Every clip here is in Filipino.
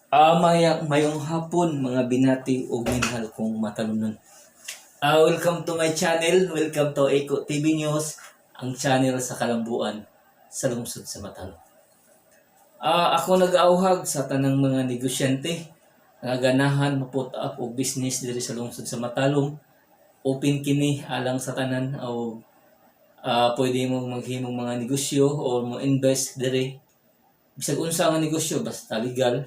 Mayong hapon mga binati o minahal kong matalunan. Welcome to my channel. Welcome to Eco TV News, ang channel sa kalambuan sa lungsod sa Matalom. Ako nag-auhag sa tanang mga negosyante nga ganahan maput up og business diri sa lungsod sa Matalom. Open kini alang sa tanan o pwede mo maghimong mga negosyo o mo invest diri. Bisag unsa nga negosyo basta legal,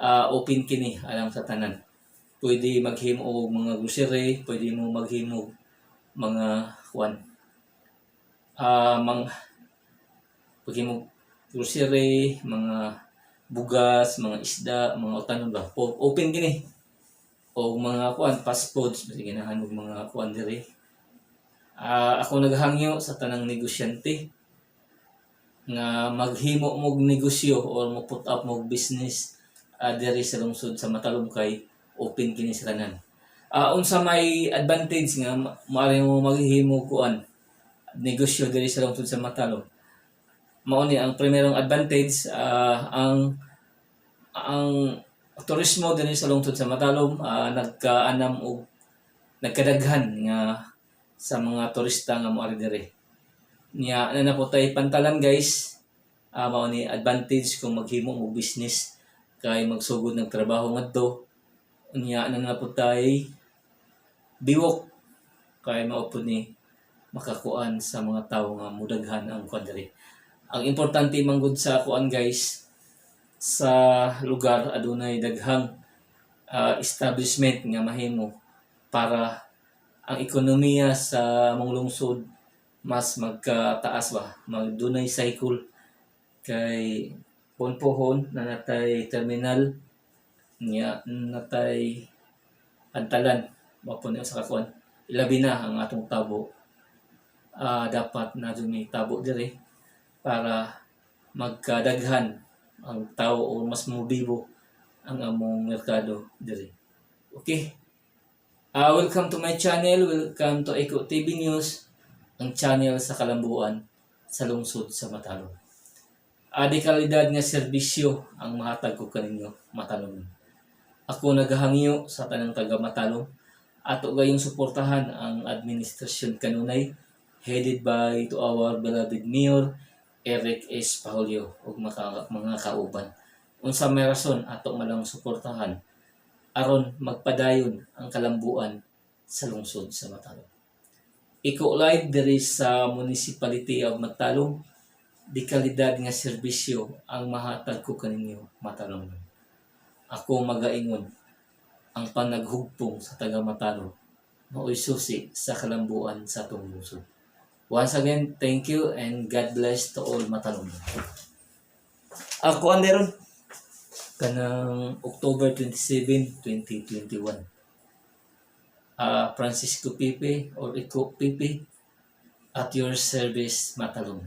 open kini alang sa tanan. Pwede maghimo og mga grocery, pwede mo maghimo mga kuan. Paghimo grocery, mga bugas, mga isda, mga utanon ba. Open kini. O mga kuan fast foods, basta ganahan og mga kuan diri. Ako naghangyo sa tanang negosyante nga maghimo mog negosyo or mo put up mog business diri sa lungsod sa Matalom kay open kini sa tanan. Unsa may advantage nga maaari mo maghimo kuan negosyo diri sa lungsod sa Matalom. Mao ni ang primerong advantage, ang turismo diri sa lungsod sa Matalom nagkaanam og nagkadaghan nga sa mga turista nga moari diri. Niya na po tay pantalan guys. Mao ni advantage kung maghimo mo business kay magsugod ng trabaho ngadto. Unya na po tay biwok kay mao pud ni makakuan sa mga tawo nga mudaghan ang kuan diri. Ang importante manggod sa kuan guys, sa lugar adunay daghang establishment nga mahimo para ang ekonomiya sa mong lungsod mas magkataas ba, magdunay cycle kay pohon na natay terminal niya natay pantalan mao ni sa kakuan ilabi na ang atong tabo. Dapat na may tabo diri para magkadaghan ang tao o mas mobibo ang among merkado diri. Okay. Welcome to my channel. Welcome to Eco TV News, ang channel sa kalambuan sa lungsod sa Matalom. Di kalidad nga serbisyo ang mahatag ko kaninyo Matalom. Ako naghangyo sa tanang taga Matalom ato gayong suportahan ang administrasyon kanunay headed by to our beloved Mayor Eric S. Paulio ug mga kauban. Unsa may rason ato malang suportahan aron magpadayon ang kalambuan sa lungsod sa Matalom. Iko live diri sa Municipality of Matalom, di kalidad nga serbisyo ang mahatag ko kaninyo Matalom. Ako magaingon ang panaghugpong sa taga Matalom mao'y susi sa kalambuan sa atong lungsod. Once again, thank you and God bless to all Matalom. Ako anderon kanang October 27, 2021. Francisco Pipe or Eco Pipe at your service Matalom.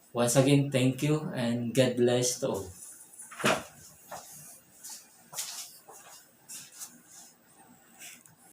Once again, thank you and God bless to all.